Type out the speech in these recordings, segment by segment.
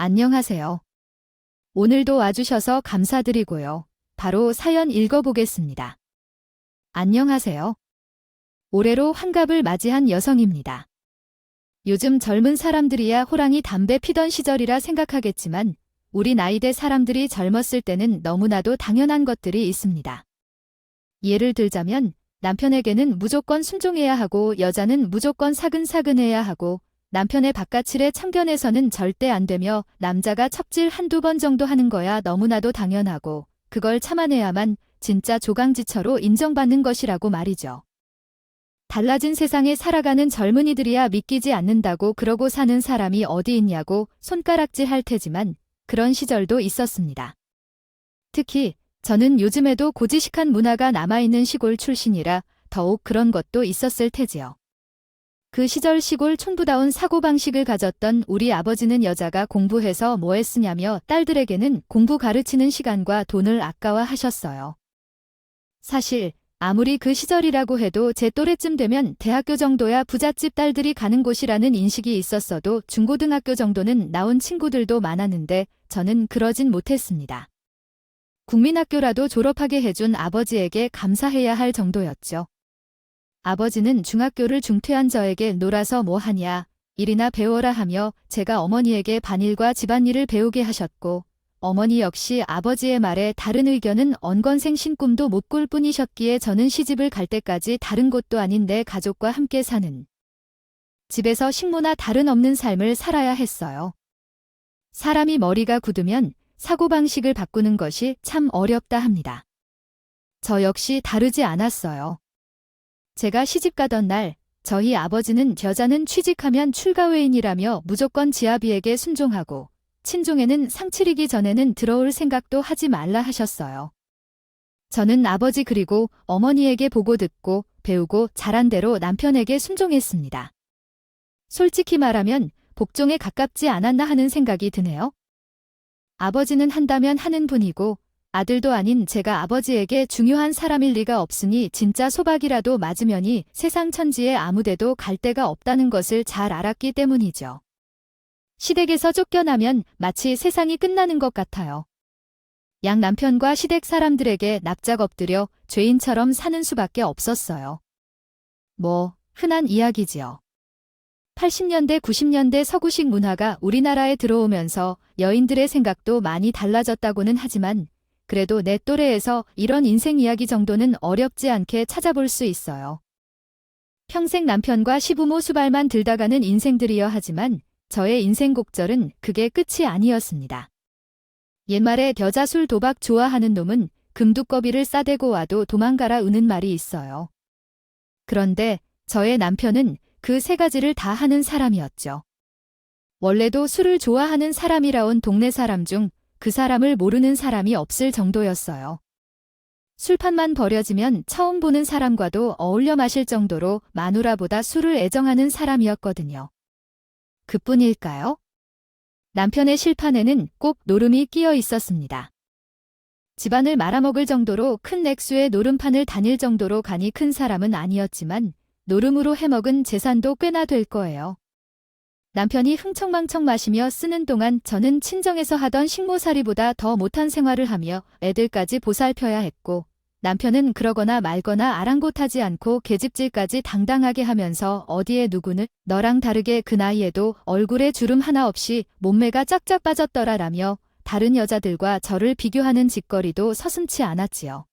안녕하세요. 오늘도 와주셔서 감사드리고요. 바로 사연 읽어보겠습니다. 안녕하세요. 올해로 환갑을 맞이한 여성입니다. 요즘 젊은 사람들이야 호랑이 담배 피던 시절이라 생각하겠지만 우리 나이대 사람들이 젊었을 때는 너무나도 당연한 것들이 있습니다. 예를 들자면 남편에게는 무조건 순종해야 하고 여자는 무조건 사근사근해야 하고 남편의 바깥일에 참견해서는 절대 안 되며 남자가 첩질 한두 번 정도 하는 거야 너무나도 당연하고 그걸 참아내야만 진짜 조강지처로 인정받는 것이라고 말이죠. 달라진 세상에 살아가는 젊은이들이야 믿기지 않는다고 그러고 사는 사람이 어디 있냐고 손가락질 할 테지만 그런 시절도 있었습니다. 특히 저는 요즘에도 고지식한 문화가 남아있는 시골 출신이라 더욱 그런 것도 있었을 테지요. 그 시절 시골 촌부다운 사고방식을 가졌던 우리 아버지는 여자가 공부해서 뭐 했으냐며 딸들에게는 공부 가르치는 시간과 돈을 아까워하셨어요. 사실 아무리 그 시절이라고 해도 제 또래쯤 되면 대학교 정도야 부잣집 딸들이 가는 곳이라는 인식이 있었어도 중고등학교 정도는 나온 친구들도 많았는데 저는 그러진 못했습니다. 국민학교라도 졸업하게 해준 아버지에게 감사해야 할 정도였죠. 아버지는 중학교를 중퇴한 저에게 놀아서 뭐 하냐, 일이나 배워라 하며 제가 어머니에게 반일과 집안일을 배우게 하셨고 어머니 역시 아버지의 말에 다른 의견은 언건생신 꿈도 못 꿀 뿐이셨기에 저는 시집을 갈 때까지 다른 곳도 아닌 내 가족과 함께 사는 집에서 식모나 다른 없는 삶을 살아야 했어요. 사람이 머리가 굳으면 사고방식을 바꾸는 것이 참 어렵다 합니다. 저 역시 다르지 않았어요. 제가 시집가던 날 저희 아버지는 여자는 취직하면 출가외인이라며 무조건 지아비에게 순종하고 친종에는 상치리기 전에는 들어올 생각도 하지 말라 하셨어요. 저는 아버지 그리고 어머니에게 보고 듣고 배우고 자란 대로 남편에게 순종했습니다. 솔직히 말하면 복종에 가깝지 않았나 하는 생각이 드네요. 아버지는 한다면 하는 분이고 아들도 아닌 제가 아버지에게 중요한 사람일 리가 없으니 진짜 소박이라도 맞으면이 세상 천지에 아무데도 갈 데가 없다는 것을 잘 알았기 때문이죠. 시댁에서 쫓겨나면 마치 세상이 끝나는 것 같아요. 양 남편과 시댁 사람들에게 납작 엎드려 죄인처럼 사는 수밖에 없었어요. 뭐 흔한 이야기지요. 80년대 90년대 서구식 문화가 우리나라에 들어오면서 여인들의 생각도 많이 달라졌다고는 하지만 그래도 내 또래에서 이런 인생 이야기 정도는 어렵지 않게 찾아볼 수 있어요. 평생 남편과 시부모 수발만 들다가는 인생들이여 하지만 저의 인생 곡절은 그게 끝이 아니었습니다. 옛말에 여자 술 도박 좋아하는 놈은 금두꺼비를 싸대고 와도 도망가라 으는 말이 있어요. 그런데 저의 남편은 그 세 가지를 다 하는 사람이었죠. 원래도 술을 좋아하는 사람이라 온 동네 사람 중 그 사람을 모르는 사람이 없을 정도였어요. 술판만 버려지면 처음 보는 사람과도 어울려 마실 정도로 마누라보다 술을 애정하는 사람이었거든요. 그뿐일까요? 남편의 실판에는 꼭 노름이 끼어 있었습니다. 집안을 말아먹을 정도로 큰 액수의 노름판을 다닐 정도로 간이 큰 사람은 아니었지만 노름으로 해먹은 재산도 꽤나 될 거예요. 남편이 흥청망청 마시며 쓰는 동안 저는 친정에서 하던 식모살이보다 더 못한 생활을 하며 애들까지 보살펴야 했고 남편은 그러거나 말거나 아랑곳하지 않고 계집질까지 당당하게 하면서 어디에 누구는 너랑 다르게 그 나이에도 얼굴에 주름 하나 없이 몸매가 쫙쫙 빠졌더라라며 다른 여자들과 저를 비교하는 짓거리도 서슴지 않았지요.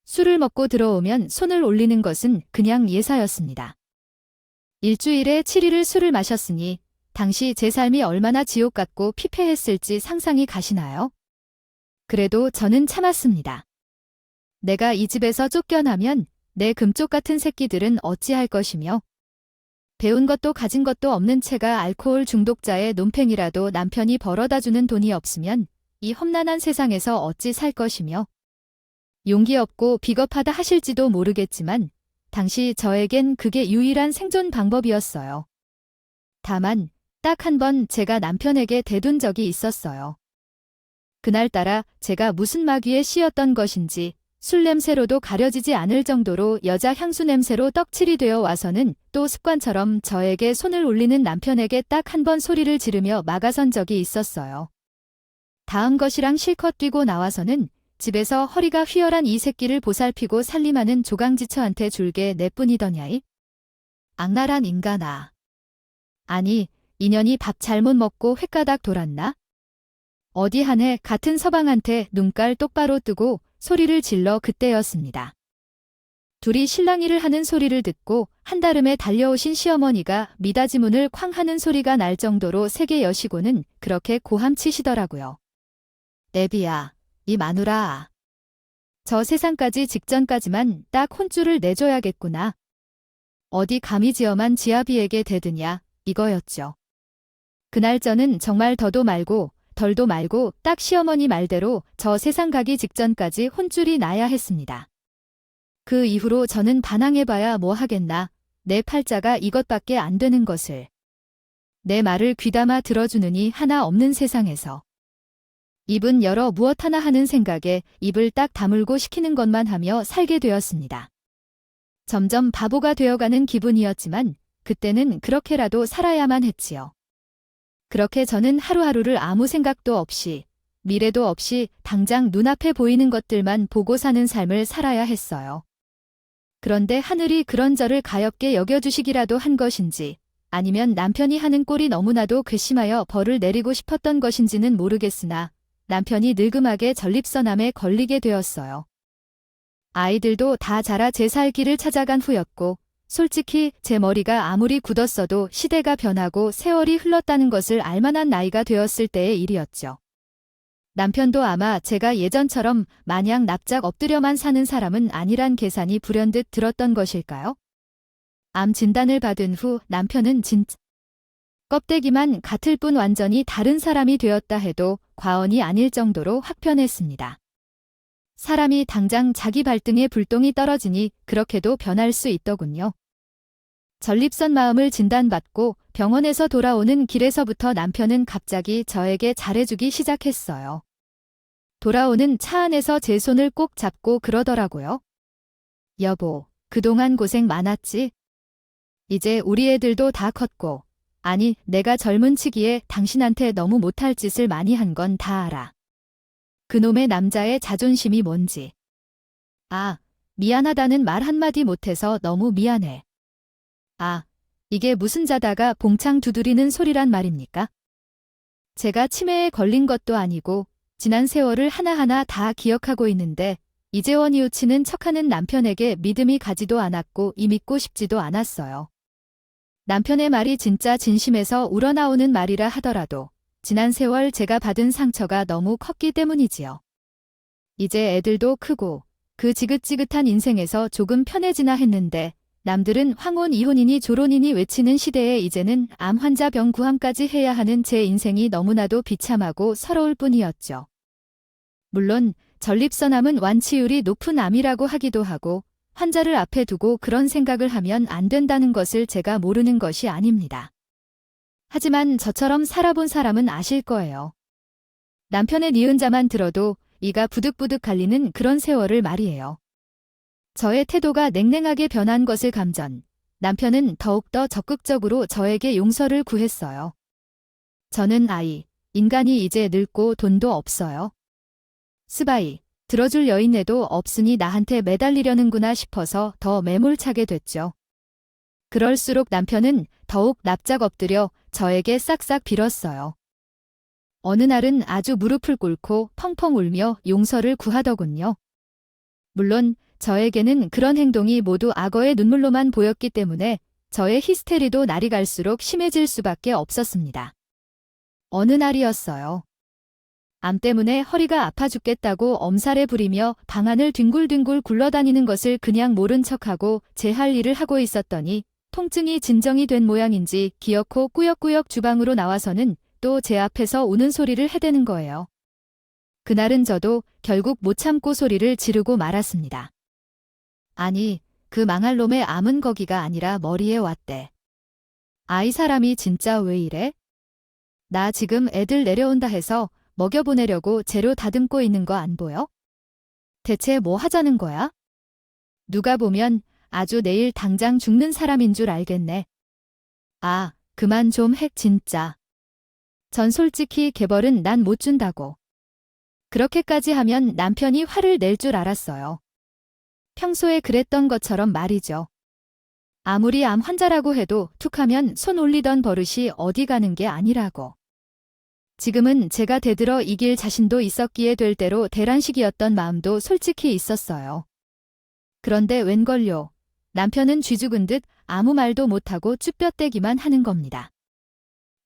술을 먹고 들어오면 손을 올리는 것은 그냥 예사였습니다. 일주일에 7일을 술을 마셨으니 당시 제 삶이 얼마나 지옥 같고 피폐했을지 상상이 가시나요? 그래도 저는 참았습니다. 내가 이 집에서 쫓겨나면 내 금쪽 같은 새끼들은 어찌할 것이며 배운 것도 가진 것도 없는 채가 알코올 중독자의 논팽이라도 남편이 벌어다주는 돈이 없으면 이 험난한 세상에서 어찌 살 것이며 용기 없고 비겁하다 하실지도 모르겠지만 당시 저에겐 그게 유일한 생존 방법이었어요. 다만 딱 한 번 제가 남편에게 대둔 적이 있었어요. 그날따라 제가 무슨 마귀에 씌였던 것인지 술 냄새로도 가려지지 않을 정도로 여자 향수 냄새로 떡칠이 되어 와서는 또 습관처럼 저에게 손을 올리는 남편에게 딱 한 번 소리를 지르며 막아선 적이 있었어요. 다음 것이랑 실컷 뛰고 나와서는 집에서 허리가 휘어란 이 새끼를 보살피고 살림하는 조강지처한테 줄게 내뿐이더냐이. 악랄한 인간아. 아니, 인연이 밥 잘못 먹고 횟가닥 돌았나? 어디 한 해 같은 서방한테 눈깔 똑바로 뜨고 소리를 질러 그때였습니다. 둘이 실랑이를 하는 소리를 듣고 한달음에 달려오신 시어머니가 미닫이 문을 쾅 하는 소리가 날 정도로 세게 여시고는 그렇게 고함치시더라고요. 내비야, 이 마누라. 저 세상까지 직전까지만 딱 혼쭐을 내줘야겠구나. 어디 감히 지엄한 지아비에게 대드냐, 이거였죠. 그날 저는 정말 더도 말고 덜도 말고 딱 시어머니 말대로 저 세상 가기 직전까지 혼쭐이 나야 했습니다. 그 이후로 저는 반항해봐야 뭐 하겠나. 내 팔자가 이것밖에 안 되는 것을. 내 말을 귀담아 들어주느니 하나 없는 세상에서. 입은 열어 무엇 하나 하는 생각에 입을 딱 다물고 시키는 것만 하며 살게 되었습니다. 점점 바보가 되어가는 기분이었지만 그때는 그렇게라도 살아야만 했지요. 그렇게 저는 하루하루를 아무 생각도 없이 미래도 없이 당장 눈앞에 보이는 것들만 보고 사는 삶을 살아야 했어요. 그런데 하늘이 그런 저를 가엾게 여겨주시기라도 한 것인지 아니면 남편이 하는 꼴이 너무나도 괘씸하여 벌을 내리고 싶었던 것인지는 모르겠으나 남편이 늙음하게 전립선암에 걸리게 되었어요. 아이들도 다 자라 제 살 길을 찾아간 후였고 솔직히 제 머리가 아무리 굳었어도 시대가 변하고 세월이 흘렀다는 것을 알만한 나이가 되었을 때의 일이었죠. 남편도 아마 제가 예전처럼 마냥 납작 엎드려만 사는 사람은 아니란 계산이 불현듯 들었던 것일까요? 암 진단을 받은 후 남편은 진짜 껍데기만 같을 뿐 완전히 다른 사람이 되었다 해도 과언이 아닐 정도로 확 변했습니다. 사람이 당장 자기 발등에 불똥이 떨어지니 그렇게도 변할 수 있더군요. 전립선 마음을 진단받고 병원에서 돌아오는 길에서부터 남편은 갑자기 저에게 잘해주기 시작했어요. 돌아오는 차 안에서 제 손을 꼭 잡고 그러더라고요. 여보, 그동안 고생 많았지? 이제 우리 애들도 다 컸고, 아니 내가 젊은 치기에 당신한테 너무 못할 짓을 많이 한 건 다 알아. 그놈의 남자의 자존심이 뭔지. 아, 미안하다는 말 한마디 못해서 너무 미안해. 아, 이게 무슨 자다가 봉창 두드리는 소리란 말입니까? 제가 치매에 걸린 것도 아니고 지난 세월을 하나하나 다 기억하고 있는데 이재원 이웃치는 척하는 남편에게 믿음이 가지도 않았고 믿고 싶지도 않았어요. 남편의 말이 진짜 진심에서 우러나오는 말이라 하더라도 지난 세월 제가 받은 상처가 너무 컸기 때문이지요. 이제 애들도 크고 그 지긋지긋한 인생에서 조금 편해지나 했는데 남들은 황혼 이혼이니 조론이니 외치는 시대에 이제는 암 환자 병 구함까지 해야 하는 제 인생이 너무나도 비참하고 서러울 뿐이었죠. 물론 전립선암은 완치율이 높은 암이라고 하기도 하고 환자를 앞에 두고 그런 생각을 하면 안 된다는 것을 제가 모르는 것이 아닙니다. 하지만 저처럼 살아본 사람은 아실 거예요. 남편의 니은자만 들어도 이가 부득부득 갈리는 그런 세월을 말이에요. 저의 태도가 냉랭하게 변한 것을 감전, 남편은 더욱더 적극적으로 저에게 용서를 구했어요. 저는 인간이 이제 늙고 돈도 없어요. 스바이, 들어줄 여인네도 없으니 나한테 매달리려는구나 싶어서 더 매몰차게 됐죠. 그럴수록 남편은 더욱 납작 엎드려 저에게 싹싹 빌었어요. 어느 날은 아주 무릎을 꿇고 펑펑 울며 용서를 구하더군요. 물론 저에게는 그런 행동이 모두 악어의 눈물로만 보였기 때문에 저의 히스테리도 날이 갈수록 심해질 수밖에 없었습니다. 어느 날이었어요. 암 때문에 허리가 아파 죽겠다고 엄살에 부리며 방 안을 뒹굴뒹굴 굴러다니는 것을 그냥 모른 척하고 제 할 일을 하고 있었더니 통증이 진정이 된 모양인지 기어코 꾸역꾸역 주방으로 나와서는 또 제 앞에서 우는 소리를 해대는 거예요. 그날은 저도 결국 못 참고 소리를 지르고 말았습니다. 아니, 그 망할 놈의 암은 거기가 아니라 머리에 왔대. 아이 사람이 진짜 왜 이래? 나 지금 애들 내려온다 해서 먹여보내려고 재료 다듬고 있는 거 안 보여? 대체 뭐 하자는 거야? 누가 보면 아주 내일 당장 죽는 사람인 줄 알겠네. 아, 그만 좀 해, 진짜. 전 솔직히 개벌은 난 못 준다고. 그렇게까지 하면 남편이 화를 낼 줄 알았어요. 평소에 그랬던 것처럼 말이죠. 아무리 암 환자라고 해도 툭하면 손 올리던 버릇이 어디 가는 게 아니라고. 지금은 제가 대들어 이길 자신도 있었기에 될 대로 대란식이었던 마음도 솔직히 있었어요. 그런데 웬걸요. 남편은 쥐죽은 듯 아무 말도 못하고 쭈뼛대기만 하는 겁니다.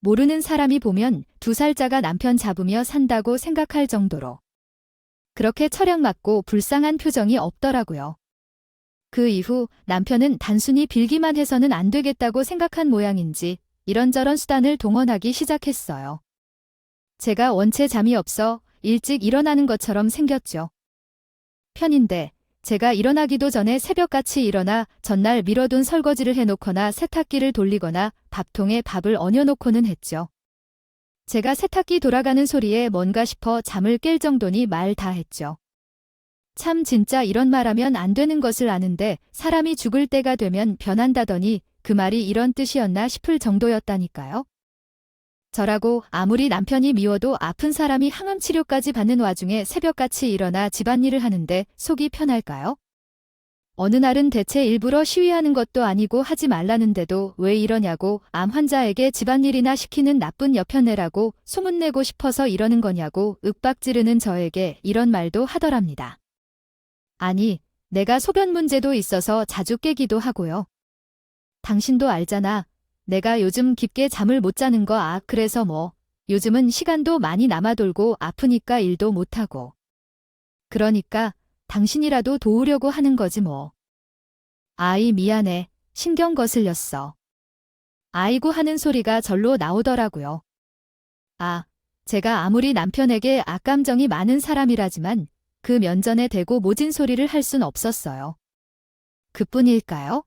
모르는 사람이 보면 2살짜가 남편 잡으며 산다고 생각할 정도로. 그렇게 철량맞고 불쌍한 표정이 없더라고요. 그 이후 남편은 단순히 빌기만 해서는 안 되겠다고 생각한 모양인지 이런저런 수단을 동원하기 시작했어요. 제가 원체 잠이 없어 일찍 일어나는 것처럼 생겼죠. 편인데 제가 일어나기도 전에 새벽같이 일어나 전날 미뤄둔 설거지를 해놓거나 세탁기를 돌리거나 밥통에 밥을 얹어놓고는 했죠. 제가 세탁기 돌아가는 소리에 뭔가 싶어 잠을 깰 정도니 말 다 했죠. 참 진짜 이런 말하면 안 되는 것을 아는데 사람이 죽을 때가 되면 변한다더니 그 말이 이런 뜻이었나 싶을 정도였다니까요. 저라고 아무리 남편이 미워도 아픈 사람이 항암 치료까지 받는 와중에 새벽같이 일어나 집안일을 하는데 속이 편할까요? 어느 날은 대체 일부러 시위하는 것도 아니고 하지 말라는데도 왜 이러냐고 암 환자에게 집안일이나 시키는 나쁜 여편네라고 소문내고 싶어서 이러는 거냐고 윽박지르는 저에게 이런 말도 하더랍니다. 아니, 내가 소변 문제도 있어서 자주 깨기도 하고요. 당신도 알잖아. 내가 요즘 깊게 잠을 못 자는 거 그래서 뭐 요즘은 시간도 많이 남아돌고 아프니까 일도 못하고. 그러니까 당신이라도 도우려고 하는 거지 뭐. 아이 미안해. 신경 거슬렸어. 아이고 하는 소리가 절로 나오더라고요. 제가 아무리 남편에게 악감정이 많은 사람이라지만 그 면전에 대고 모진 소리를 할 순 없었어요. 그뿐일까요?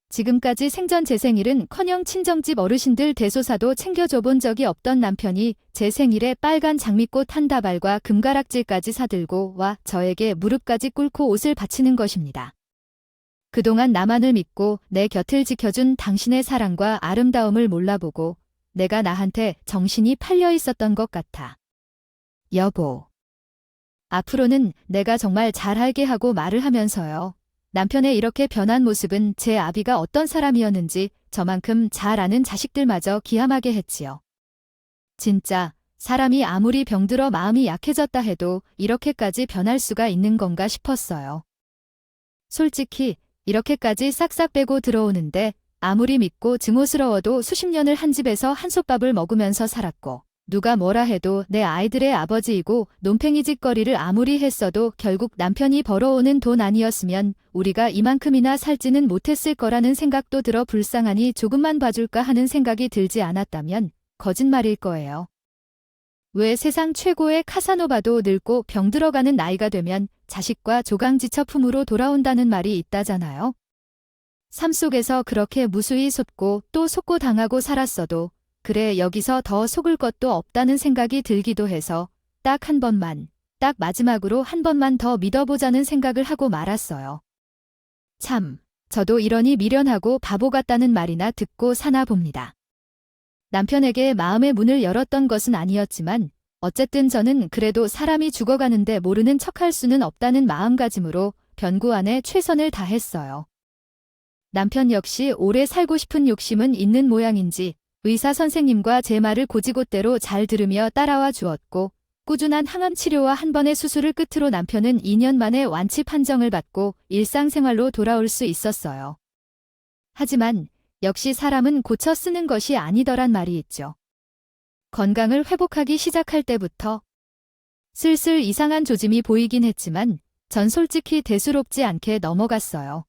지금까지 생전 제 생일은커녕 친정집 어르신들 대소사도 챙겨줘 본 적이 없던 남편이 제 생일에 빨간 장미꽃 한 다발과 금가락질까지 사들고 와 저에게 무릎까지 꿇고 옷을 바치는 것입니다. 그동안 나만을 믿고 내 곁을 지켜준 당신의 사랑과 아름다움을 몰라보고 내가 나한테 정신이 팔려 있었던 것 같아. 여보. 앞으로는 내가 정말 잘할게 하고 말을 하면서요. 남편의 이렇게 변한 모습은 제 아비가 어떤 사람이었는지 저만큼 잘 아는 자식들마저 기함하게 했지요. 진짜 사람이 아무리 병들어 마음이 약해졌다 해도 이렇게까지 변할 수가 있는 건가 싶었어요. 솔직히 이렇게까지 싹싹 빼고 들어오는데 아무리 믿고 증오스러워도 수십 년을 한 집에서 한솥밥을 먹으면서 살았고 누가 뭐라 해도 내 아이들의 아버지이고 논팽이 짓거리를 아무리 했어도 결국 남편이 벌어오는 돈 아니었으면 우리가 이만큼이나 살지는 못했을 거라는 생각도 들어 불쌍하니 조금만 봐줄까 하는 생각이 들지 않았다면 거짓말일 거예요. 왜 세상 최고의 카사노바도 늙고 병들어가는 나이가 되면 자식과 조강지처 품으로 돌아온다는 말이 있다잖아요. 삶 속에서 그렇게 무수히 속고 또 속고 당하고 살았어도 그래 여기서 더 속을 것도 없다는 생각이 들기도 해서 딱 한 번만, 딱 마지막으로 한 번만 더 믿어보자는 생각을 하고 말았어요. 참, 저도 이러니 미련하고 바보 같다는 말이나 듣고 사나 봅니다. 남편에게 마음의 문을 열었던 것은 아니었지만 어쨌든 저는 그래도 사람이 죽어가는데 모르는 척할 수는 없다는 마음가짐으로 변구 안에 최선을 다했어요. 남편 역시 오래 살고 싶은 욕심은 있는 모양인지 의사 선생님과 제 말을 고지곳대로 잘 들으며 따라와 주었고 꾸준한 항암 치료와 한 번의 수술을 끝으로 남편은 2년 만에 완치 판정을 받고 일상생활로 돌아올 수 있었어요. 하지만 역시 사람은 고쳐 쓰는 것이 아니더란 말이 있죠. 건강을 회복하기 시작할 때부터 슬슬 이상한 조짐이 보이긴 했지만 전 솔직히 대수롭지 않게 넘어갔어요.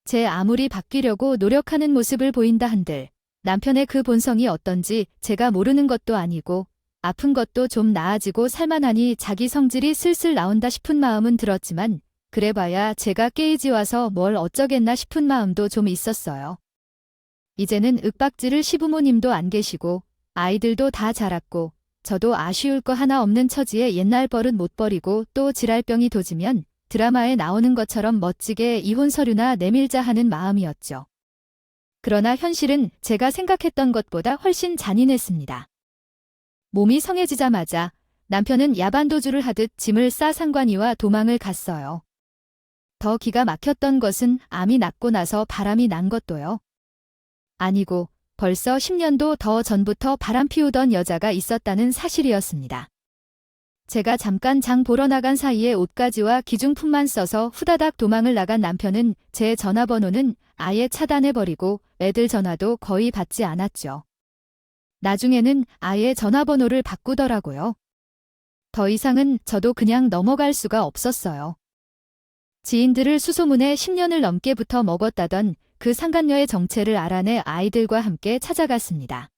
제 아무리 바뀌려고 노력하는 모습을 보인다 한들 남편의 그 본성이 어떤지 제가 모르는 것도 아니고 아픈 것도 좀 나아지고 살만하니 자기 성질이 슬슬 나온다 싶은 마음은 들었지만 그래봐야 제가 깨이지 와서 뭘 어쩌겠나 싶은 마음도 좀 있었어요. 이제는 윽박지를 시부모님도 안 계시고 아이들도 다 자랐고 저도 아쉬울 거 하나 없는 처지에 옛날 버릇 못 버리고 또 지랄병이 도지면 드라마에 나오는 것처럼 멋지게 이혼 서류나 내밀자 하는 마음이었죠. 그러나 현실은 제가 생각했던 것보다 훨씬 잔인했습니다. 몸이 성해지자마자 남편은 야반도주를 하듯 짐을 싸 상관이와 도망을 갔어요. 더 기가 막혔던 것은 암이 낫고 나서 바람이 난 것도요. 아니고 벌써 10년도 더 전부터 바람 피우던 여자가 있었다는 사실이었습니다. 제가 잠깐 장 보러 나간 사이에 옷가지와 기중품만 써서 후다닥 도망을 나간 남편은 제 전화번호는 아예 차단해버리고 애들 전화도 거의 받지 않았죠. 나중에는 아예 전화번호를 바꾸더라고요. 더 이상은 저도 그냥 넘어갈 수가 없었어요. 지인들을 수소문해 10년을 넘게 붙어 먹었다던 그 상간녀의 정체를 알아내 아이들과 함께 찾아갔습니다.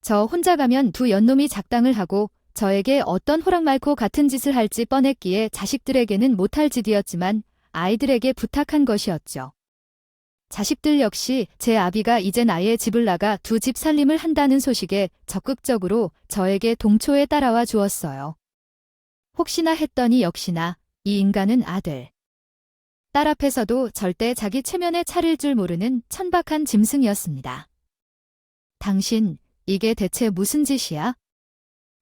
저 혼자 가면 두 연놈이 작당을 하고 저에게 어떤 호랑말코 같은 짓을 할지 뻔했기에 자식들에게는 못할 짓이었지만 아이들에게 부탁한 것이었죠. 자식들 역시 제 아비가 이젠 아예 집을 나가 두 집 살림을 한다는 소식에 적극적으로 저에게 동초에 따라와 주었어요. 혹시나 했더니 역시나 이 인간은 아들. 딸 앞에서도 절대 자기 체면에 차릴 줄 모르는 천박한 짐승이었습니다. 당신, 이게 대체 무슨 짓이야?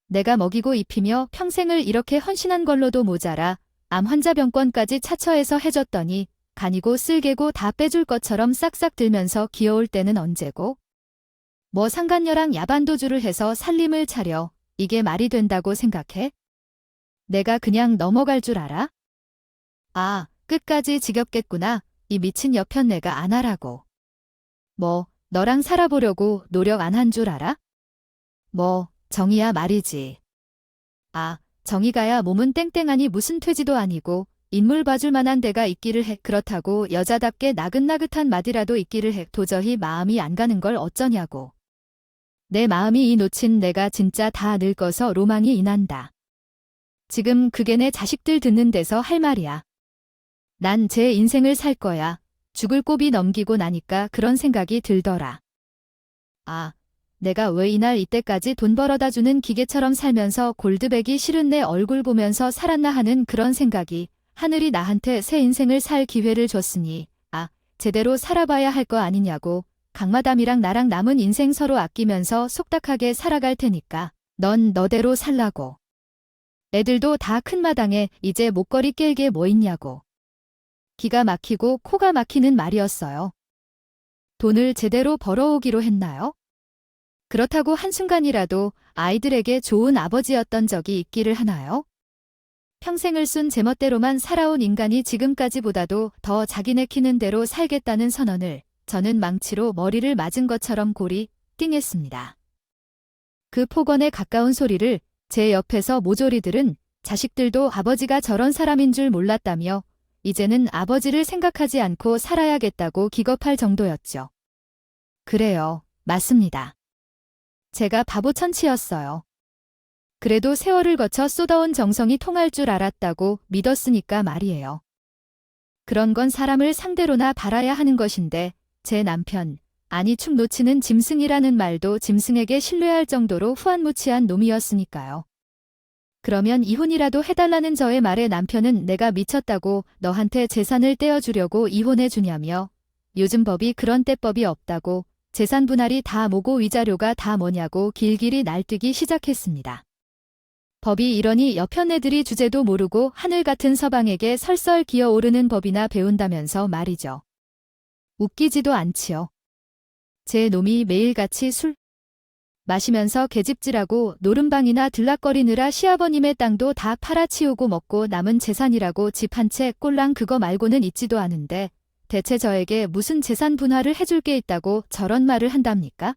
내가 먹이고 입히며 평생을 이렇게 헌신한 걸로도 모자라 암 환자 병권까지 차처해서 해줬더니 간이고 쓸개고 다 빼줄 것처럼 싹싹 들면서 귀여울 때는 언제고? 뭐 상간녀랑 야반도주를 해서 살림을 차려 이게 말이 된다고 생각해? 내가 그냥 넘어갈 줄 알아? 아, 끝까지 지겹겠구나. 이 미친 여편 내가 안 하라고. 뭐, 너랑 살아보려고 노력 안 한 줄 알아? 뭐, 정이야 말이지. 아, 정이가야 몸은 땡땡하니 무슨 퇴지도 아니고 인물 봐줄 만한 데가 있기를 해. 그렇다고 여자답게 나긋나긋한 마디라도 있기를 해. 도저히 마음이 안 가는 걸 어쩌냐고. 내 마음이 이 놓친 내가 진짜 다 늙어서 로망이 인한다. 지금 그게 내 자식들 듣는 데서 할 말이야. 난 제 인생을 살 거야. 죽을 고비 넘기고 나니까 그런 생각이 들더라. 아, 내가 왜 이날 이때까지 돈 벌어다 주는 기계처럼 살면서 골드백이 싫은 내 얼굴 보면서 살았나 하는 그런 생각이 하늘이 나한테 새 인생을 살 기회를 줬으니 제대로 살아봐야 할 거 아니냐고. 강마담이랑 나랑 남은 인생 서로 아끼면서 속닥하게 살아갈 테니까 넌 너대로 살라고. 애들도 다 큰 마당에 이제 목걸이 깰 게 뭐 있냐고. 기가 막히고 코가 막히는 말이었어요. 돈을 제대로 벌어오기로 했나요? 그렇다고 한순간이라도 아이들에게 좋은 아버지였던 적이 있기를 하나요? 평생을 쓴 제멋대로만 살아온 인간이 지금까지보다도 더 자기네 키는 대로 살겠다는 선언을 저는 망치로 머리를 맞은 것처럼 골이 띵했습니다. 그 폭언에 가까운 소리를 제 옆에서 모조리들은 자식들도 아버지가 저런 사람인 줄 몰랐다며 이제는 아버지를 생각하지 않고 살아야겠다고 기겁할 정도였죠. 그래요, 맞습니다. 제가 바보천치였어요. 그래도 세월을 거쳐 쏟아온 정성이 통할 줄 알았다고 믿었으니까 말이에요. 그런 건 사람을 상대로나 바라야 하는 것인데 제 남편, 아니 축 놓치는 짐승이라는 말도 짐승에게 신뢰할 정도로 후안무치한 놈이었으니까요. 그러면 이혼이라도 해달라는 저의 말에 남편은 내가 미쳤다고 너한테 재산을 떼어주려고 이혼해주냐며 요즘 법이 그런 떼법이 없다고 재산 분할이 다 뭐고 위자료가 다 뭐냐고 길길이 날뛰기 시작했습니다. 법이 이러니 여편 애들이 주제도 모르고 하늘 같은 서방에게 설설 기어오르는 법이나 배운다면서 말이죠. 웃기지도 않지요. 제 놈이 매일같이 술 마시면서 계집질하고 노름방이나 들락거리느라 시아버님의 땅도 다 팔아치우고 먹고 남은 재산이라고 집 한 채 꼴랑 그거 말고는 있지도 않은데 대체 저에게 무슨 재산 분할을 해줄 게 있다고 저런 말을 한답니까?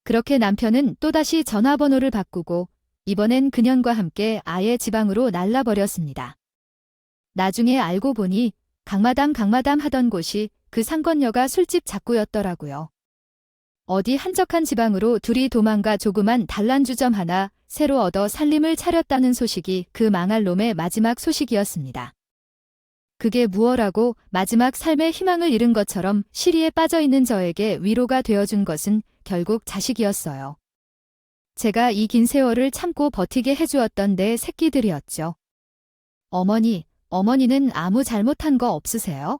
그렇게 남편은 또다시 전화번호를 바꾸고 이번엔 그년과 함께 아예 지방으로 날라버렸습니다. 나중에 알고 보니 강마담 하던 곳이 그 상권녀가 술집 작구였더라고요. 어디 한적한 지방으로 둘이 도망가 조그만 단란주점 하나 새로 얻어 살림을 차렸다는 소식이 그 망할 놈의 마지막 소식이었습니다. 그게 무엇라고 마지막 삶의 희망을 잃은 것처럼 시리에 빠져있는 저에게 위로가 되어준 것은 결국 자식이었어요. 제가 이 긴 세월을 참고 버티게 해주었던 내 새끼들이었죠. 어머니는 아무 잘못한 거 없으세요?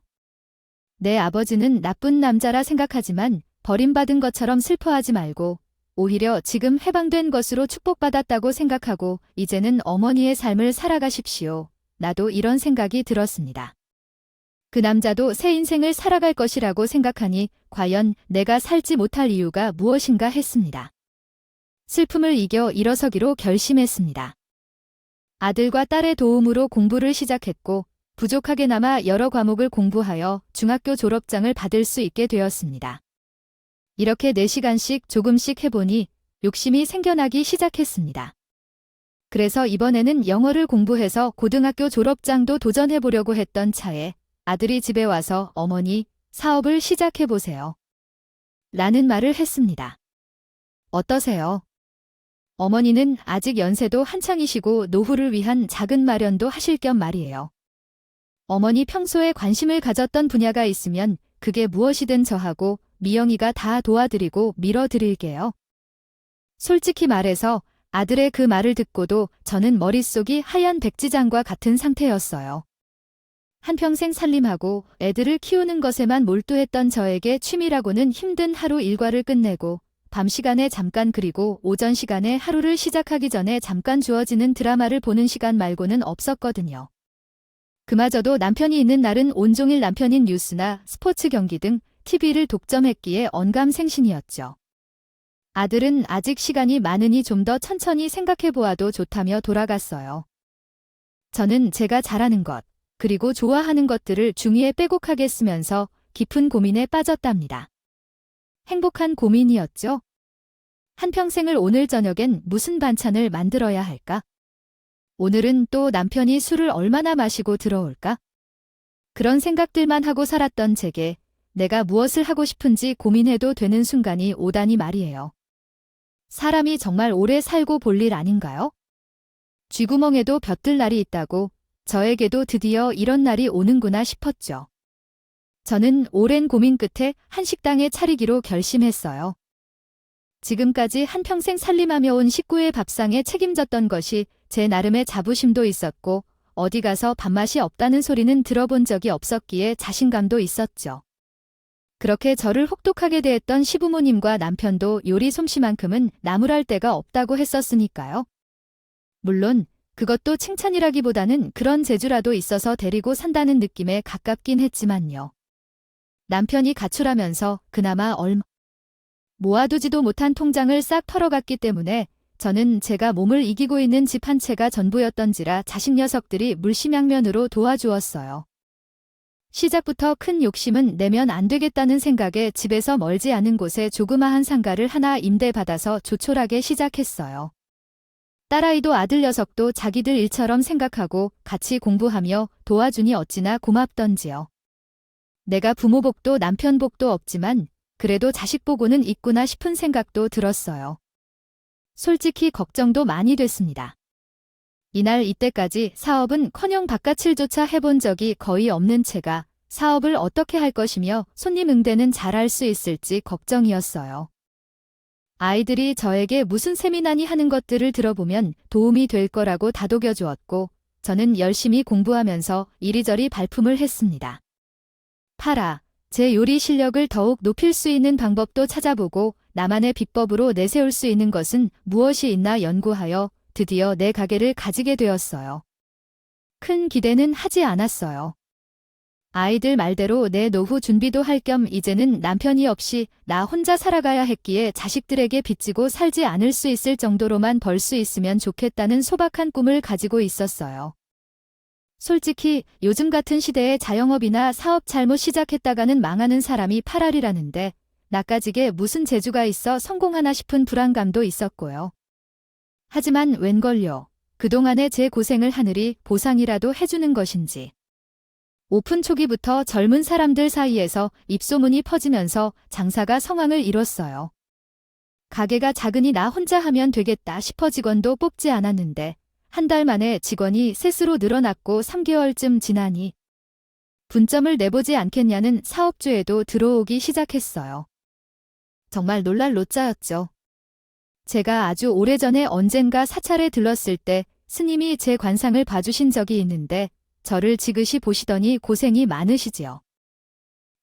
내 아버지는 나쁜 남자라 생각하지만 버림받은 것처럼 슬퍼하지 말고 오히려 지금 해방된 것으로 축복받았다고 생각하고 이제는 어머니의 삶을 살아가십시오. 나도 이런 생각이 들었습니다. 그 남자도 새 인생을 살아갈 것이라고 생각하니 과연 내가 살지 못할 이유가 무엇인가 했습니다. 슬픔을 이겨 일어서기로 결심했습니다. 아들과 딸의 도움으로 공부를 시작했고 부족하게나마 여러 과목을 공부하여 중학교 졸업장을 받을 수 있게 되었습니다. 이렇게 4시간씩 조금씩 해보니 욕심이 생겨나기 시작했습니다. 그래서 이번에는 영어를 공부해서 고등학교 졸업장도 도전해보려고 했던 차에 아들이 집에 와서 어머니, 사업을 시작해보세요. 라는 말을 했습니다. 어떠세요? 어머니는 아직 연세도 한창이시고 노후를 위한 작은 마련도 하실 겸 말이에요. 어머니 평소에 관심을 가졌던 분야가 있으면 그게 무엇이든 저하고 미영이가 다 도와드리고 밀어드릴게요. 솔직히 말해서 아들의 그 말을 듣고도 저는 머릿속이 하얀 백지장과 같은 상태였어요. 한평생 살림하고 애들을 키우는 것에만 몰두했던 저에게 취미라고는 힘든 하루 일과를 끝내고 밤 시간에 잠깐 그리고 오전 시간에 하루를 시작하기 전에 잠깐 주어지는 드라마를 보는 시간 말고는 없었거든요. 그마저도 남편이 있는 날은 온종일 남편인 뉴스나 스포츠 경기 등 TV를 독점했기에 언감생신이었죠. 아들은 아직 시간이 많으니 좀 더 천천히 생각해보아도 좋다며 돌아갔어요. 저는 제가 잘하는 것, 그리고 좋아하는 것들을 중위에 빼곡하게 쓰면서 깊은 고민에 빠졌답니다. 행복한 고민이었죠. 한평생을 오늘 저녁엔 무슨 반찬을 만들어야 할까? 오늘은 또 남편이 술을 얼마나 마시고 들어올까? 그런 생각들만 하고 살았던 제게 내가 무엇을 하고 싶은지 고민해도 되는 순간이 오다니 말이에요. 사람이 정말 오래 살고 볼 일 아닌가요? 쥐구멍에도 벼뜰 날이 있다고 저에게도 드디어 이런 날이 오는구나 싶었죠. 저는 오랜 고민 끝에 한식당에 차리기로 결심했어요. 지금까지 한평생 살림하며 온 식구의 밥상에 책임졌던 것이 제 나름의 자부심도 있었고 어디 가서 밥맛이 없다는 소리는 들어본 적이 없었기에 자신감도 있었죠. 그렇게 저를 혹독하게 대했던 시부모님과 남편도 요리 솜씨만큼은 나무랄 데가 없다고 했었으니까요. 물론 그것도 칭찬이라기보다는 그런 재주라도 있어서 데리고 산다는 느낌에 가깝긴 했지만요. 남편이 가출하면서 그나마 모아두지도 못한 통장을 싹 털어갔기 때문에 저는 제가 몸을 이기고 있는 집 한 채가 전부였던지라 자식 녀석들이 물심양면으로 도와주었어요. 시작부터 큰 욕심은 내면 안 되겠다는 생각에 집에서 멀지 않은 곳에 조그마한 상가를 하나 임대받아서 조촐하게 시작했어요. 딸아이도 아들 녀석도 자기들 일처럼 생각하고 같이 공부하며 도와주니 어찌나 고맙던지요. 내가 부모 복도 남편 복도 없지만 그래도 자식 보고는 있구나 싶은 생각도 들었어요. 솔직히 걱정도 많이 됐습니다. 이날 이때까지 사업은커녕 바깥일조차 해본 적이 거의 없는 채가 사업을 어떻게 할 것이며 손님 응대는 잘할 수 있을지 걱정이었어요. 아이들이 저에게 무슨 세미나니 하는 것들을 들어보면 도움이 될 거라고 다독여 주었고 저는 열심히 공부하면서 이리저리 발품을 했습니다. 제 요리 실력을 더욱 높일 수 있는 방법도 찾아보고 나만의 비법으로 내세울 수 있는 것은 무엇이 있나 연구하여 드디어 내 가게를 가지게 되었어요. 큰 기대는 하지 않았어요. 아이들 말대로 내 노후 준비도 할 겸 이제는 남편이 없이 나 혼자 살아가야 했기에 자식들에게 빚지고 살지 않을 수 있을 정도로만 벌 수 있으면 좋겠다는 소박한 꿈을 가지고 있었어요. 솔직히 요즘 같은 시대에 자영업이나 사업 잘못 시작했다가는 망하는 사람이 8알이라는데 나까지게 무슨 재주가 있어 성공하나 싶은 불안감도 있었고요. 하지만 웬걸요. 그동안의 제 고생을 하늘이 보상이라도 해주는 것인지. 오픈 초기부터 젊은 사람들 사이에서 입소문이 퍼지면서 장사가 성황을 이뤘어요. 가게가 작으니 나 혼자 하면 되겠다 싶어 직원도 뽑지 않았는데 한 달 만에 직원이 셋으로 늘어났고 3개월쯤 지나니 분점을 내보지 않겠냐는 사업주에도 들어오기 시작했어요. 정말 놀랄 노짜였죠. 제가 아주 오래전에 언젠가 사찰에 들렀을 때 스님이 제 관상을 봐주신 적이 있는데 저를 지그시 보시더니 고생이 많으시지요.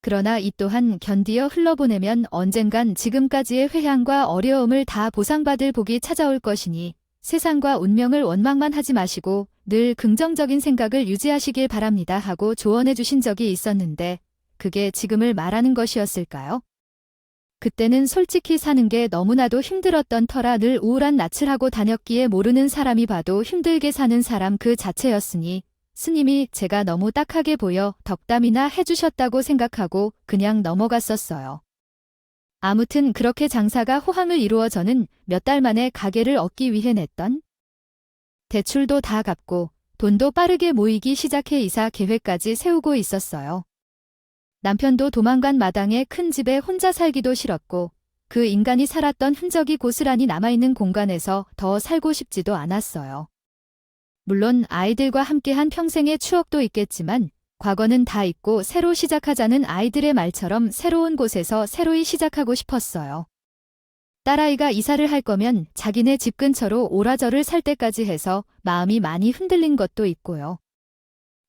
그러나 이 또한 견디어 흘러보내면 언젠간 지금까지의 회향과 어려움을 다 보상받을 복이 찾아올 것이니 세상과 운명을 원망만 하지 마시고 늘 긍정적인 생각을 유지하시길 바랍니다 하고 조언해 주신 적이 있었는데 그게 지금을 말하는 것이었을까요? 그때는 솔직히 사는 게 너무나도 힘들었던 터라 늘 우울한 낯을 하고 다녔기에 모르는 사람이 봐도 힘들게 사는 사람 그 자체였으니 스님이 제가 너무 딱하게 보여 덕담이나 해주셨다고 생각하고 그냥 넘어갔었어요. 아무튼 그렇게 장사가 호황을 이루어 저는 몇 달 만에 가게를 얻기 위해 냈던 대출도 다 갚고 돈도 빠르게 모이기 시작해 이사 계획까지 세우고 있었어요. 남편도 도망간 마당에 큰 집에 혼자 살기도 싫었고 그 인간이 살았던 흔적이 고스란히 남아있는 공간에서 더 살고 싶지도 않았어요. 물론 아이들과 함께한 평생의 추억도 있겠지만 과거는 다 잊고 새로 시작하자는 아이들의 말처럼 새로운 곳에서 새로이 시작하고 싶었어요. 딸아이가 이사를 할 거면 자기네 집 근처로 오라저를 살 때까지 해서 마음이 많이 흔들린 것도 있고요.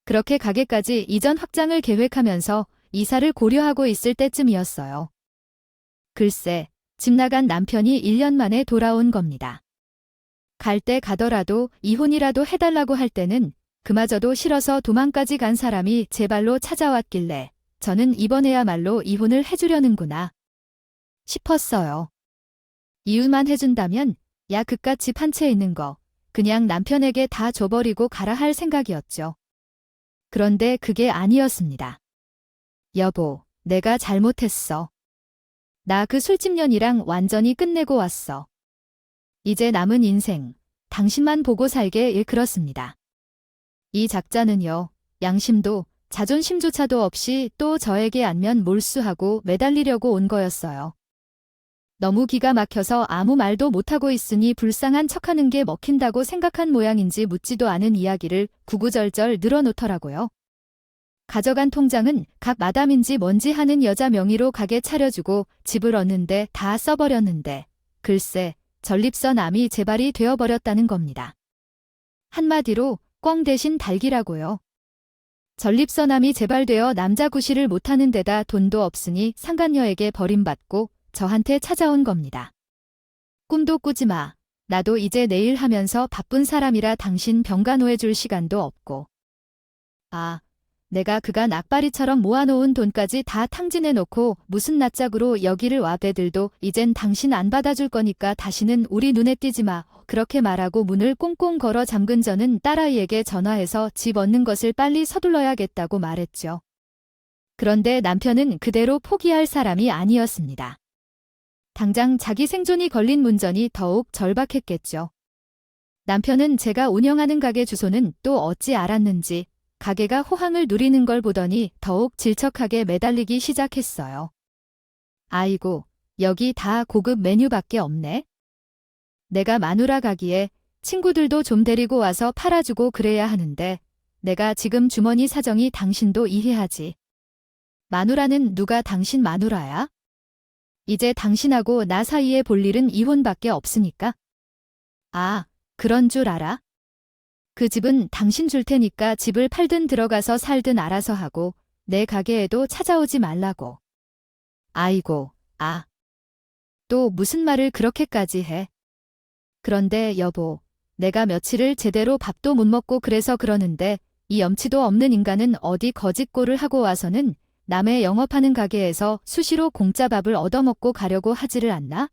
그렇게 가게까지 이전 확장을 계획하면서 이사를 고려하고 있을 때쯤이었어요. 글쎄, 집 나간 남편이 1년 만에 돌아온 겁니다. 갈 때 가더라도 이혼이라도 해달라고 할 때는 그마저도 싫어서 도망까지 간 사람이 제 발로 찾아왔길래 저는 이번에야말로 이혼을 해주려는구나 싶었어요. 이유만 해준다면 야 그깟 집 한 채 있는 거 그냥 남편에게 다 줘버리고 가라 할 생각이었죠. 그런데 그게 아니었습니다. 여보, 내가 잘못했어. 나 그 술집년이랑 완전히 끝내고 왔어. 이제 남은 인생, 당신만 보고 살게 그렇습니다. 이 작자는요, 양심도 자존심조차도 없이 또 저에게 안면 몰수하고 매달리려고 온 거였어요. 너무 기가 막혀서 아무 말도 못하고 있으니 불쌍한 척하는 게 먹힌다고 생각한 모양인지 묻지도 않은 이야기를 구구절절 늘어놓더라고요. 가져간 통장은 각 마담인지 뭔지 하는 여자 명의로 가게 차려주고 집을 얻는데 다 써버렸는데 글쎄 전립선암이 재발이 되어버렸다는 겁니다. 한마디로 꽝 대신 달기라고요. 전립선암이 재발되어 남자 구실을 못하는 데다 돈도 없으니 상간녀에게 버림받고 저한테 찾아온 겁니다. 꿈도 꾸지 마. 나도 이제 내일 하면서 바쁜 사람이라 당신 병간호해줄 시간도 없고. 아, 내가 그간 악바리처럼 모아놓은 돈까지 다 탕진해놓고 무슨 낯짝으로 여기를 와 배들도 이젠 당신 안 받아줄 거니까 다시는 우리 눈에 띄지 마. 그렇게 말하고 문을 꽁꽁 걸어 잠근 저는 딸아이에게 전화해서 집 얻는 것을 빨리 서둘러야겠다고 말했죠. 그런데 남편은 그대로 포기할 사람이 아니었습니다. 당장 자기 생존이 걸린 문전이 더욱 절박했겠죠. 남편은 제가 운영하는 가게 주소는 또 어찌 알았는지 가게가 호황을 누리는 걸 보더니 더욱 질척하게 매달리기 시작했어요. 아이고, 여기 다 고급 메뉴밖에 없네. 내가 마누라 가기에 친구들도 좀 데리고 와서 팔아주고 그래야 하는데 내가 지금 주머니 사정이 당신도 이해하지. 마누라는 누가 당신 마누라야? 이제 당신하고 나 사이에 볼 일은 이혼밖에 없으니까. 아, 그런 줄 알아? 그 집은 당신 줄 테니까 집을 팔든 들어가서 살든 알아서 하고 내 가게에도 찾아오지 말라고. 아이고, 아. 또 무슨 말을 그렇게까지 해? 그런데 여보, 내가 며칠을 제대로 밥도 못 먹고 그래서 그러는데 이 염치도 없는 인간은 어디 거짓골을 하고 와서는 남의 영업하는 가게에서 수시로 공짜 밥을 얻어먹고 가려고 하지를 않나?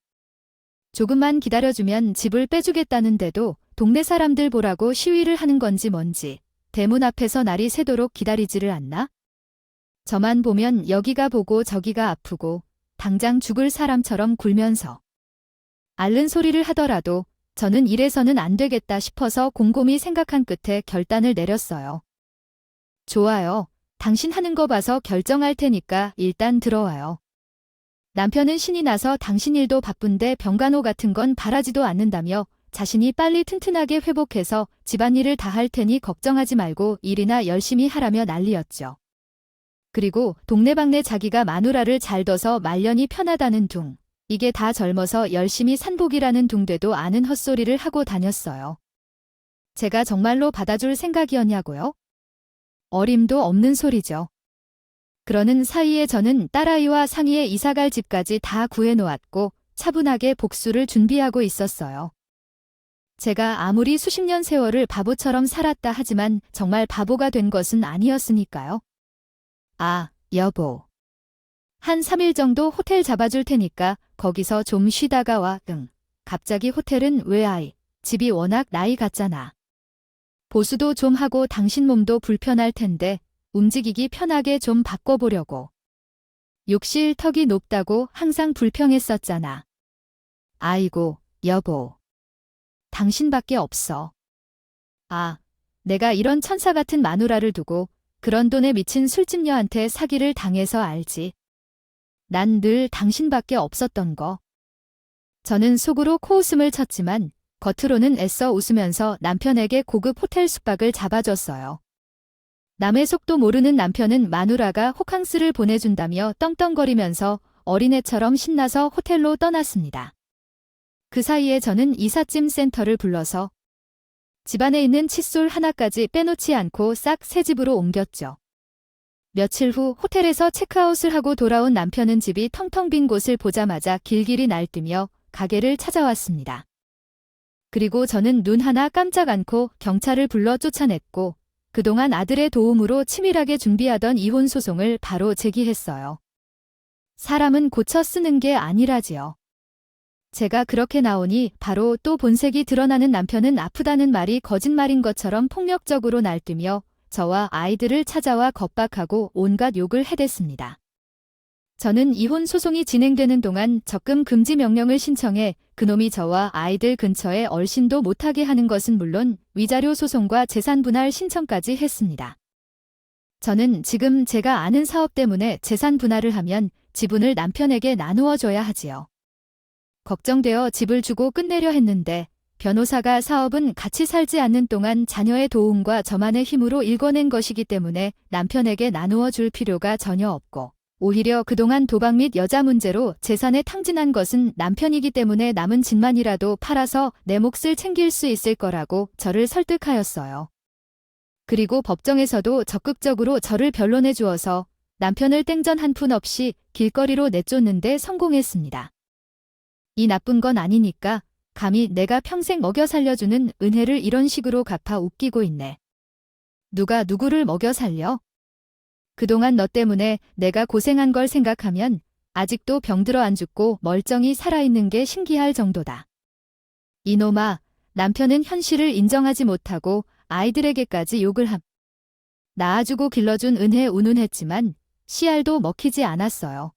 조금만 기다려주면 집을 빼주겠다는데도 동네 사람들 보라고 시위를 하는 건지 뭔지 대문 앞에서 날이 새도록 기다리지를 않나? 저만 보면 여기가 보고 저기가 아프고 당장 죽을 사람처럼 굴면서 앓는 소리를 하더라도 저는 이래서는 안 되겠다 싶어서 곰곰이 생각한 끝에 결단을 내렸어요. 좋아요. 당신 하는 거 봐서 결정할 테니까 일단 들어와요. 남편은 신이 나서 당신 일도 바쁜데 병간호 같은 건 바라지도 않는다며 자신이 빨리 튼튼하게 회복해서 집안일을 다 할 테니 걱정하지 말고 일이나 열심히 하라며 난리였죠. 그리고 동네방네 자기가 마누라를 잘 둬서 말년이 편하다는 둥. 이게 다 젊어서 열심히 산복이라는 둥대도 아는 헛소리를 하고 다녔어요. 제가 정말로 받아줄 생각이었냐고요? 어림도 없는 소리죠. 그러는 사이에 저는 딸아이와 상의에 이사갈 집까지 다 구해놓았고 차분하게 복수를 준비하고 있었어요. 제가 아무리 수십 년 세월을 바보처럼 살았다 하지만 정말 바보가 된 것은 아니었으니까요. 아, 여보. 한 3일 정도 호텔 잡아줄 테니까 거기서 좀 쉬다가 와. 응. 갑자기 호텔은 왜 아이? 집이 워낙 나이 같잖아. 보수도 좀 하고 당신 몸도 불편할 텐데 움직이기 편하게 좀 바꿔보려고. 욕실 턱이 높다고 항상 불평했었잖아. 아이고, 여보. 당신밖에 없어. 아, 내가 이런 천사 같은 마누라를 두고 그런 돈에 미친 술집녀한테 사기를 당해서 알지. 난 늘 당신밖에 없었던 거. 저는 속으로 코웃음을 쳤지만 겉으로는 애써 웃으면서 남편에게 고급 호텔 숙박을 잡아줬어요. 남의 속도 모르는 남편은 마누라가 호캉스를 보내준다며 떵떵거리면서 어린애처럼 신나서 호텔로 떠났습니다. 그 사이에 저는 이삿짐 센터를 불러서 집안에 있는 칫솔 하나까지 빼놓지 않고 싹 새 집으로 옮겼죠. 며칠 후 호텔에서 체크아웃을 하고 돌아온 남편은 집이 텅텅 빈 곳을 보자마자 길길이 날뛰며 가게를 찾아왔습니다. 그리고 저는 눈 하나 깜짝 않고 경찰을 불러 쫓아냈고 그동안 아들의 도움으로 치밀하게 준비하던 이혼 소송을 바로 제기했어요. 사람은 고쳐 쓰는 게 아니라지요. 제가 그렇게 나오니 바로 또 본색이 드러나는 남편은 아프다는 말이 거짓말인 것처럼 폭력적으로 날뛰며 저와 아이들을 찾아와 겁박하고 온갖 욕을 해댔습니다. 저는 이혼 소송이 진행되는 동안 적금 금지 명령을 신청해 그놈이 저와 아이들 근처에 얼씬도 못하게 하는 것은 물론 위자료 소송과 재산 분할 신청까지 했습니다. 저는 지금 제가 아는 사업 때문에 재산 분할을 하면 지분을 남편에게 나누어 줘야 하지요. 걱정되어 집을 주고 끝내려 했는데 변호사가 사업은 같이 살지 않는 동안 자녀의 도움과 저만의 힘으로 일궈낸 것이기 때문에 남편에게 나누어 줄 필요가 전혀 없고 오히려 그동안 도박 및 여자 문제로 재산에 탕진한 것은 남편이기 때문에 남은 집만이라도 팔아서 내 몫을 챙길 수 있을 거라고 저를 설득하였어요. 그리고 법정에서도 적극적으로 저를 변론해 주어서 남편을 땡전 한 푼 없이 길거리로 내쫓는데 성공했습니다. 이 나쁜 건 아니니까 감히 내가 평생 먹여 살려주는 은혜를 이런 식으로 갚아 웃기고 있네. 누가 누구를 먹여 살려? 그동안 너 때문에 내가 고생한 걸 생각하면 아직도 병들어 안 죽고 멀쩡히 살아있는 게 신기할 정도다. 이놈아, 남편은 현실을 인정하지 못하고 아이들에게까지 욕을 함. 낳아주고 길러준 은혜 운운했지만 씨알도 먹히지 않았어요.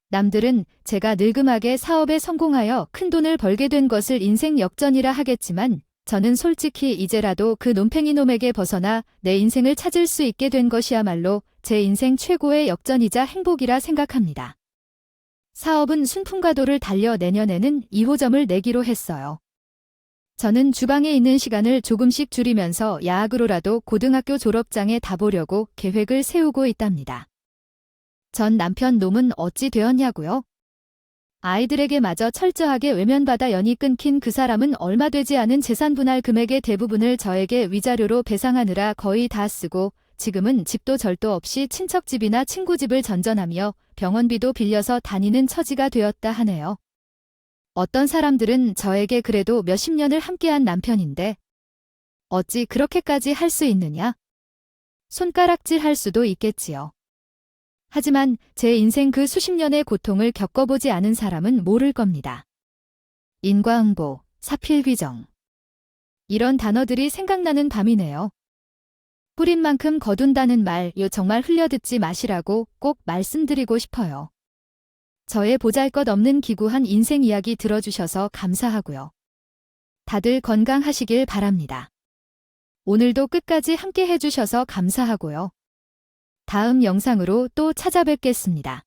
남들은 제가 늙음하게 사업에 성공하여 큰돈을 벌게 된 것을 인생 역전이라 하겠지만 저는 솔직히 이제라도 그 놈팽이 놈에게 벗어나 내 인생을 찾을 수 있게 된 것이야말로 제 인생 최고의 역전이자 행복이라 생각합니다. 사업은 순풍가도를 달려 내년에는 2호점을 내기로 했어요. 저는 주방에 있는 시간을 조금씩 줄이면서 야학으로라도 고등학교 졸업장에 다보려고 계획을 세우고 있답니다. 전 남편 놈은 어찌 되었냐고요? 아이들에게 마저 철저하게 외면받아 연이 끊긴 그 사람은 얼마 되지 않은 재산 분할 금액의 대부분을 저에게 위자료로 배상하느라 거의 다 쓰고 지금은 집도 절도 없이 친척 집이나 친구 집을 전전하며 병원비도 빌려서 다니는 처지가 되었다 하네요. 어떤 사람들은 저에게 그래도 몇십 년을 함께한 남편인데 어찌 그렇게까지 할 수 있느냐? 손가락질 할 수도 있겠지요. 하지만 제 인생 그 수십 년의 고통을 겪어보지 않은 사람은 모를 겁니다. 인과응보, 사필귀정. 이런 단어들이 생각나는 밤이네요. 뿌린 만큼 거둔다는 말 정말 흘려듣지 마시라고 꼭 말씀드리고 싶어요. 저의 보잘것없는 기구한 인생 이야기 들어주셔서 감사하고요. 다들 건강하시길 바랍니다. 오늘도 끝까지 함께 해주셔서 감사하고요. 다음 영상으로 또 찾아뵙겠습니다.